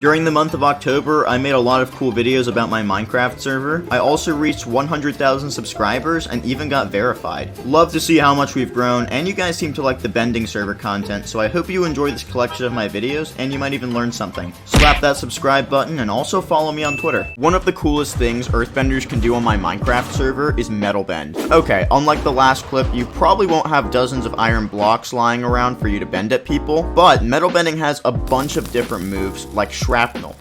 During the month of October, I made a lot of cool videos about my Minecraft server. I also reached 100,000 subscribers and even got verified. Love to see how much we've grown, and you guys seem to like the bending server content, so I hope you enjoy this collection of my videos, and you might even learn something. Slap that subscribe button, and also follow me on Twitter. One of the coolest things earthbenders can do on my Minecraft server is metal bend. Okay, unlike the last clip, you probably won't have dozens of iron blocks lying around for you to bend at people, but metal bending has a bunch of different moves, like shrapnel.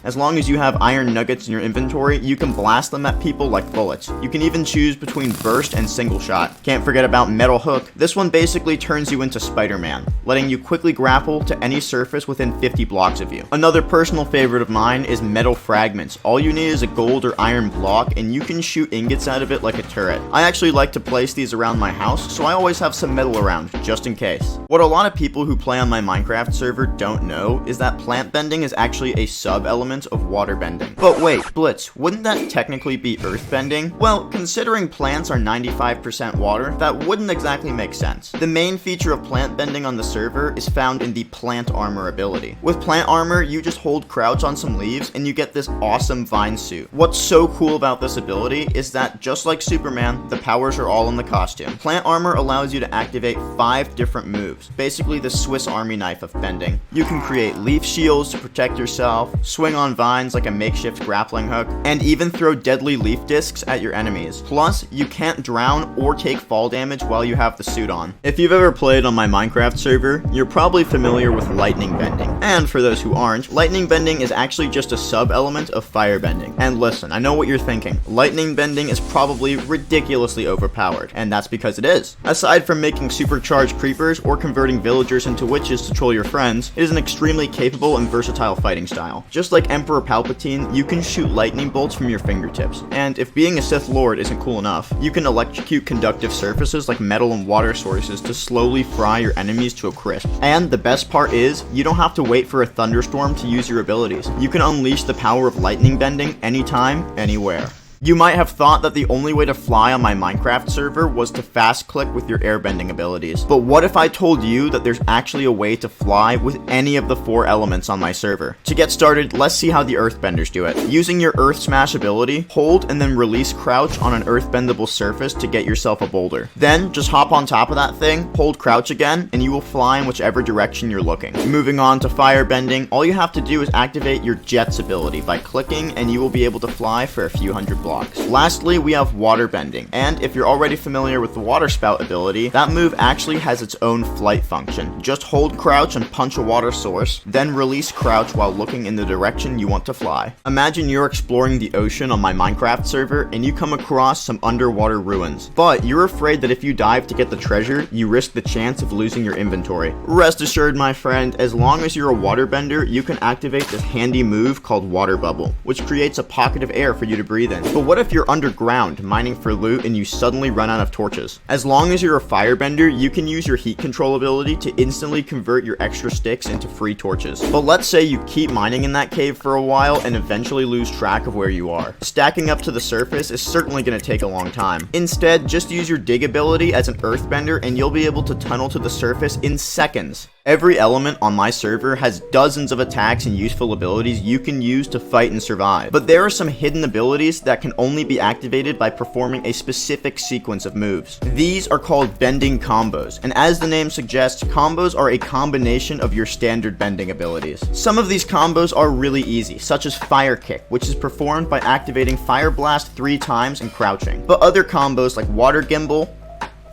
As long as you have iron nuggets in your inventory, you can blast them at people like bullets. You can even choose between burst and single shot. Can't forget about metal hook. This one basically turns you into Spider-Man, letting you quickly grapple to any surface within 50 blocks of you. Another personal favorite of mine is metal fragments. All you need is a gold or iron block, and you can shoot ingots out of it like a turret. I actually like to place these around my house, so I always have some metal around, just in case. What a lot of people who play on my Minecraft server don't know is that plant bending is actually a sub-element of water bending. But wait, Blitz, wouldn't that technically be earth bending? Well, considering plants are 95% water, that wouldn't exactly make sense. The main feature of plant bending on the server is found in the plant armor ability. With plant armor, you just hold crouch on some leaves and you get this awesome vine suit. What's so cool about this ability is that, just like Superman, the powers are all in the costume. Plant armor allows you to activate 5 different moves, basically the Swiss Army knife of bending. You can create leaf shields to protect yourself, swing on vines like a makeshift grappling hook, and even throw deadly leaf discs at your enemies. Plus, you can't drown or take fall damage while you have the suit on. If you've ever played on my Minecraft server, you're probably familiar with lightning bending. And for those who aren't, lightning bending is actually just a sub-element of fire bending. And listen, I know what you're thinking. Lightning bending is probably ridiculously overpowered, and that's because it is. Aside from making supercharged creepers or converting villagers into witches to troll your friends, it is an extremely capable and versatile fighting style. Just like Emperor Palpatine, you can shoot lightning bolts from your fingertips. And if being a Sith Lord isn't cool enough, you can electrocute conductive surfaces like metal and water sources to slowly fry your enemies to a crisp. And the best part is, you don't have to wait for a thunderstorm to use your abilities. You can unleash the power of lightning bending anytime, anywhere. You might have thought that the only way to fly on my Minecraft server was to fast click with your airbending abilities. But what if I told you that there's actually a way to fly with any of the 4 elements on my server? To get started, let's see how the earthbenders do it. Using your earth smash ability, hold and then release crouch on an earthbendable surface to get yourself a boulder. Then just hop on top of that thing, hold crouch again, and you will fly in whichever direction you're looking. Moving on to firebending, all you have to do is activate your jets ability by clicking, and you will be able to fly for a few hundred blocks. Lastly, we have water bending, and if you're already familiar with the water spout ability, that move actually has its own flight function. Just hold crouch and punch a water source, then release crouch while looking in the direction you want to fly. Imagine you're exploring the ocean on my Minecraft server and you come across some underwater ruins, but you're afraid that if you dive to get the treasure, you risk the chance of losing your inventory. Rest assured, my friend, as long as you're a waterbender, you can activate this handy move called water bubble, which creates a pocket of air for you to breathe in. But what if you're underground mining for loot and you suddenly run out of torches? As long as you're a firebender, you can use your heat control ability to instantly convert your extra sticks into free torches. But let's say you keep mining in that cave for a while and eventually lose track of where you are. Stacking up to the surface is certainly going to take a long time. Instead, just use your dig ability as an earthbender and you'll be able to tunnel to the surface in seconds. Every element on my server has dozens of attacks and useful abilities you can use to fight and survive. But there are some hidden abilities that can only be activated by performing a specific sequence of moves. These are called bending combos, and as the name suggests, combos are a combination of your standard bending abilities. Some of these combos are really easy, such as Fire Kick, which is performed by activating Fire Blast 3 times and crouching. But other combos like Water Gimbal,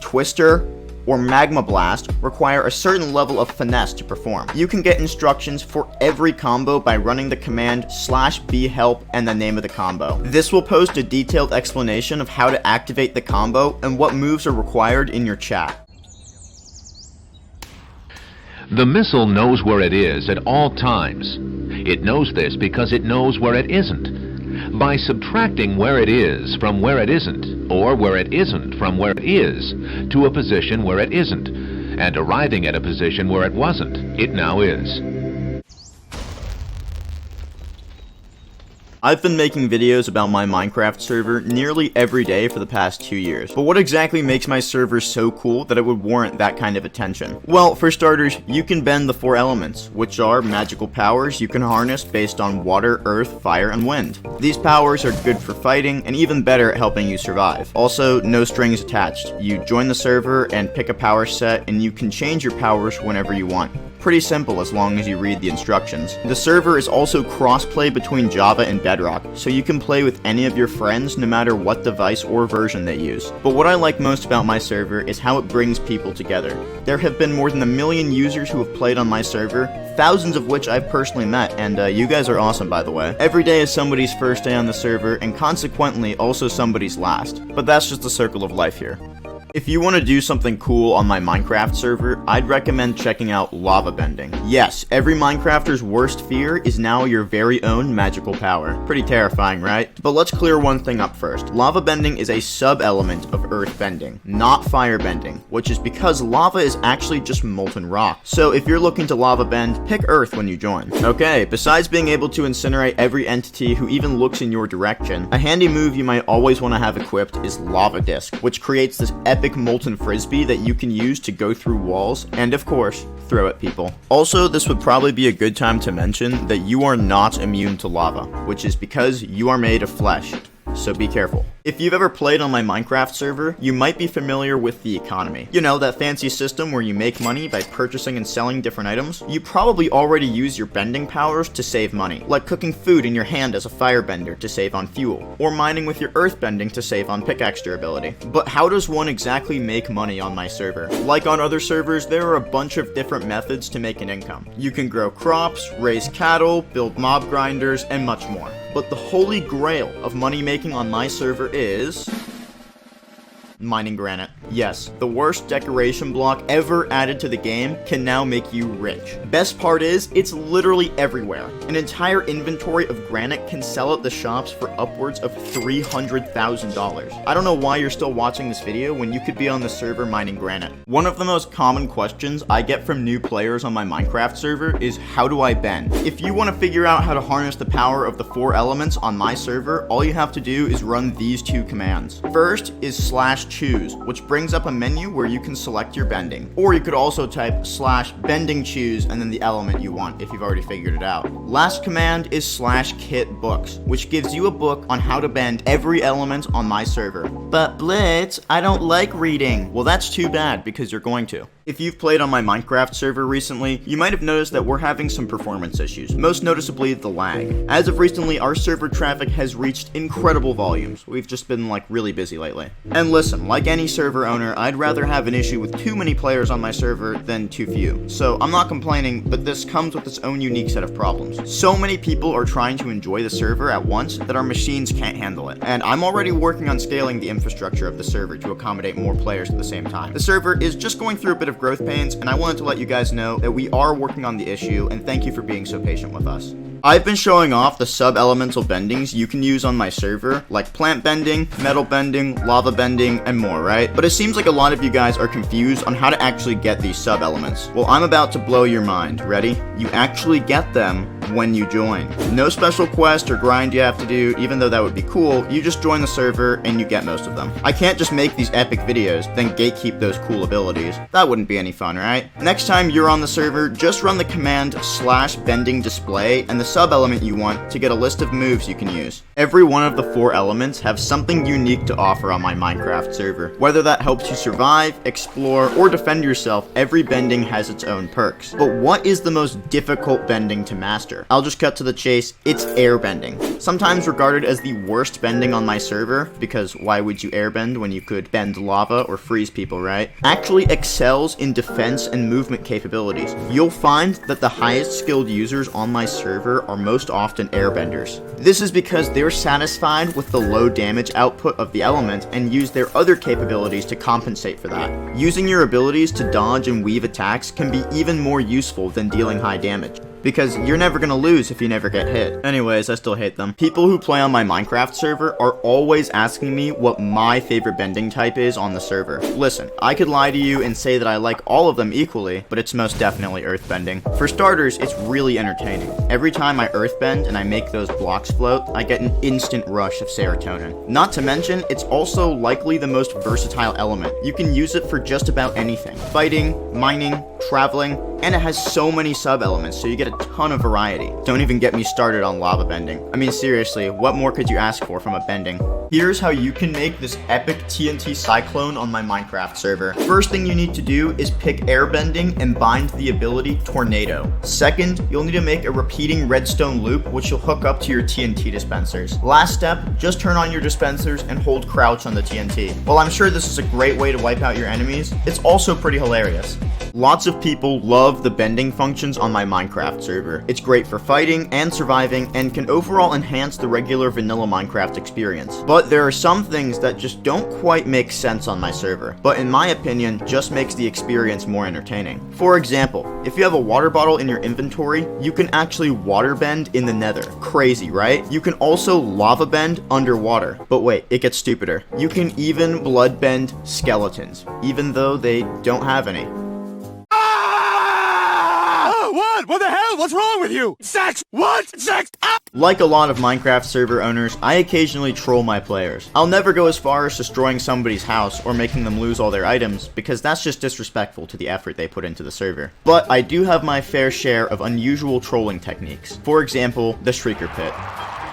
Twister, or Magma Blast require a certain level of finesse to perform. You can get instructions for every combo by running the command /bhelp and the name of the combo. This will post a detailed explanation of how to activate the combo and what moves are required in your chat. The missile knows where it is at all times. It knows this because it knows where it isn't. By subtracting where it is from where it isn't, or where it isn't from where it is, to a position where it isn't, and arriving at a position where it wasn't, it now is. I've been making videos about my Minecraft server nearly every day for the past 2 years, but what exactly makes my server so cool that it would warrant that kind of attention? Well, for starters, you can bend the 4 elements, which are magical powers you can harness based on water, earth, fire, and wind. These powers are good for fighting, and even better at helping you survive. Also, no strings attached. You join the server and pick a power set, and you can change your powers whenever you want. Pretty simple as long as you read the instructions. The server is also cross-play between Java and Bedrock, so you can play with any of your friends no matter what device or version they use. But what I like most about my server is how it brings people together. There have been more than 1 million users who have played on my server, thousands of which I've personally met, and you guys are awesome, by the way. Every day is somebody's first day on the server, and consequently also somebody's last. But that's just the circle of life here. If you want to do something cool on my Minecraft server, I'd recommend checking out lava bending. Yes, every Minecrafter's worst fear is now your very own magical power. Pretty terrifying, right? But let's clear one thing up first. Lava bending is a sub-element of earth bending, not fire bending, which is because lava is actually just molten rock. So if you're looking to lava bend, pick earth when you join. Okay, besides being able to incinerate every entity who even looks in your direction, a handy move you might always want to have equipped is Lava Disc, which creates this epic molten frisbee that you can use to go through walls and, of course, throw at people. Also, this would probably be a good time to mention that you are not immune to lava, which is because you are made of flesh. So be careful. If you've ever played on my Minecraft server, you might be familiar with the economy. You know, that fancy system where you make money by purchasing and selling different items? You probably already use your bending powers to save money, like cooking food in your hand as a firebender to save on fuel, or mining with your earth bending to save on pickaxe durability. But how does one exactly make money on my server? Like on other servers, there are a bunch of different methods to make an income. You can grow crops, raise cattle, build mob grinders, and much more. But the holy grail of money making on my server is mining granite. Yes, the worst decoration block ever added to the game can now make you rich. Best part is, it's literally everywhere. An entire inventory of granite can sell at the shops for upwards of $300,000. I don't know why you're still watching this video when you could be on the server mining granite. One of the most common questions I get from new players on my Minecraft server is, how do I bend? If you want to figure out how to harness the power of the 4 elements on my server, all you have to do is run these 2 commands. First is /choose, which brings up a menu where you can select your bending. Or you could also type /bending choose and then the element you want if you've already figured it out. Last command is /kit books, which gives you a book on how to bend every element on my server. But Blitz, I don't like reading. Well, that's too bad because you're going to. If you've played on my Minecraft server recently, you might have noticed that we're having some performance issues, most noticeably the lag. As of recently, our server traffic has reached incredible volumes. We've just been really busy lately. And listen, like any server owner, I'd rather have an issue with too many players on my server than too few. So I'm not complaining, but this comes with its own unique set of problems. So many people are trying to enjoy the server at once that our machines can't handle it. And I'm already working on scaling the infrastructure of the server to accommodate more players at the same time. The server is just going through a bit of growth pains, and I wanted to let you guys know that we are working on the issue, and thank you for being so patient with us. I've been showing off the sub-elemental bendings you can use on my server, like plant bending, metal bending, lava bending, and more, right? But it seems like a lot of you guys are confused on how to actually get these sub-elements. Well, I'm about to blow your mind. Ready? You actually get them when you join. No special quest or grind you have to do, even though that would be cool. You just join the server and you get most of them. I can't just make these epic videos, then gatekeep those cool abilities. That wouldn't be any fun, right? Next time you're on the server, just run the command /bending display and the sub-element you want to get a list of moves you can use. Every one of the 4 elements have something unique to offer on my Minecraft server. Whether that helps you survive, explore, or defend yourself, every bending has its own perks. But what is the most difficult bending to master? I'll just cut to the chase. It's air bending. Sometimes regarded as the worst bending on my server, because why would you airbend when you could bend lava or freeze people, right? Actually excels in defense and movement capabilities. You'll find that the highest skilled users on my server are most often airbenders. This is because they're satisfied with the low damage output of the element and use their other capabilities to compensate for that. Using your abilities to dodge and weave attacks can be even more useful than dealing high damage. because you're never gonna lose if you never get hit. Anyways, I still hate them. People who play on my Minecraft server are always asking me what my favorite bending type is on the server. Listen, I could lie to you and say that I like all of them equally, but it's most definitely earthbending. For starters, it's really entertaining. Every time I earthbend and I make those blocks float, I get an instant rush of serotonin. Not to mention, it's also likely the most versatile element. You can use it for just about anything. Fighting, mining, traveling, and it has so many sub-elements, so you get a ton of variety. Don't even get me started on lava bending. I mean, seriously, what more could you ask for from a bending? Here's how you can make this epic TNT cyclone on my Minecraft server. First thing you need to do is pick airbending and bind the ability Tornado. Second, you'll need to make a repeating redstone loop, which you'll hook up to your TNT dispensers. Last step, just turn on your dispensers and hold crouch on the TNT. While I'm sure this is a great way to wipe out your enemies, it's also pretty hilarious. Lots of people love the bending functions on my Minecraft server. It's great for fighting and surviving and can overall enhance the regular vanilla Minecraft experience. But there are some things that just don't quite make sense on my server, but in my opinion, just makes the experience more entertaining. For example, if you have a water bottle in your inventory, you can actually water bend in the nether. Crazy, right? You can also lava bend underwater. But wait, it gets stupider. You can even blood bend skeletons, even though they don't have any. What? What the hell? What's wrong with you? Sex? What? Sex? Ah! Like a lot of Minecraft server owners, I occasionally troll my players. I'll never go as far as destroying somebody's house or making them lose all their items, because that's just disrespectful to the effort they put into the server. But I do have my fair share of unusual trolling techniques. For example, the Shrieker Pit.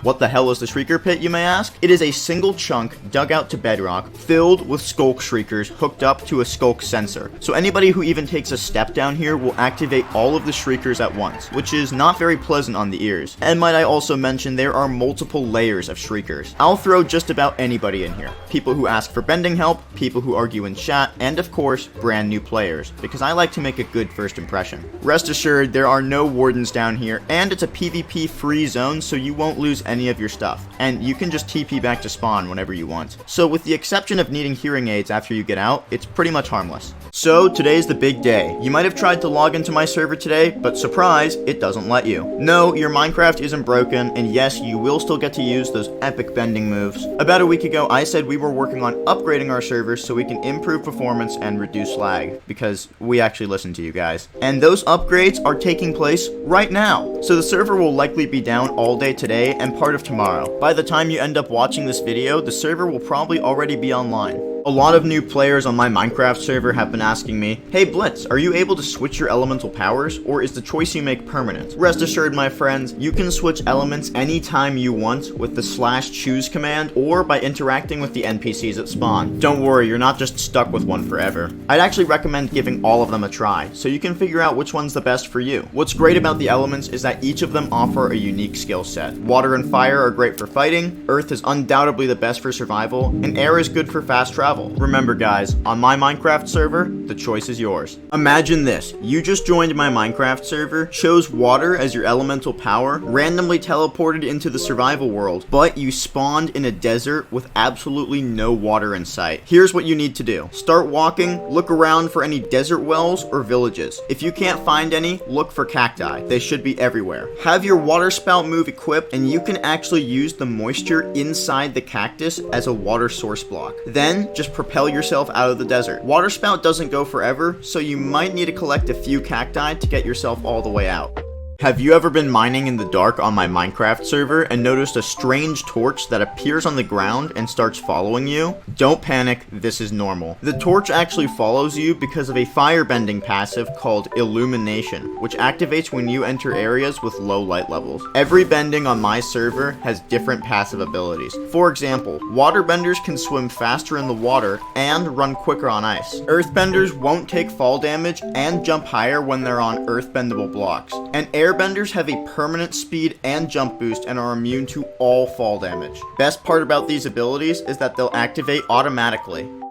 What the hell is the Shrieker Pit, you may ask? It is a single chunk dug out to bedrock, filled with skulk shriekers hooked up to a skulk sensor. So anybody who even takes a step down here will activate all of the shriekers at once, which is not very pleasant on the ears. And might I also mention, there are multiple layers of shriekers. I'll throw just about anybody in here. People who ask for bending help, people who argue in chat, and of course, brand new players, because I like to make a good first impression. Rest assured, there are no wardens down here, and it's a PvP free zone, so you won't lose any of your stuff, and you can just TP back to spawn whenever you want. So with the exception of needing hearing aids after you get out, it's pretty much harmless. So today's the big day. You might have tried to log into my server today, but surprise, it doesn't let you. No, your Minecraft isn't broken, and yes, you will still get to use those epic bending moves. About a week ago, I said we were working on upgrading our server so we can improve performance and reduce lag, because we actually listen to you guys. And those upgrades are taking place right now. So the server will likely be down all day today and part of tomorrow. By the time you end up watching this video, the server will probably already be online. A lot of new players on my Minecraft server have been asking me, "Hey Blitz, are you able to switch your elemental powers, or is the choice you make permanent?" Rest assured, my friends, you can switch elements anytime you want with the /choose command or by interacting with the NPCs at spawn. Don't worry, you're not just stuck with one forever. I'd actually recommend giving all of them a try, so you can figure out which one's the best for you. What's great about the elements is that each of them offer a unique skill set. Water and fire are great for fighting, earth is undoubtedly the best for survival, and air is good for fast travel. Remember guys, on my Minecraft server, the choice is yours. Imagine this, you just joined my Minecraft server, chose water as your elemental power, randomly teleported into the survival world, but you spawned in a desert with absolutely no water in sight. Here's what you need to do. Start walking, look around for any desert wells or villages. If you can't find any, look for cacti. They should be everywhere. Have your water spout move equipped, and you can actually use the moisture inside the cactus as a water source block. Then, just propel yourself out of the desert. Water spout doesn't go forever, so you might need to collect a few cacti to get yourself all the way out. Have you ever been mining in the dark on my Minecraft server and noticed a strange torch that appears on the ground and starts following you? Don't panic, this is normal. The torch actually follows you because of a firebending passive called Illumination, which activates when you enter areas with low light levels. Every bending on my server has different passive abilities. For example, waterbenders can swim faster in the water and run quicker on ice. Earthbenders won't take fall damage and jump higher when they're on earthbendable blocks. And airbenders have a permanent speed and jump boost and are immune to all fall damage. Best part about these abilities is that they'll activate automatically.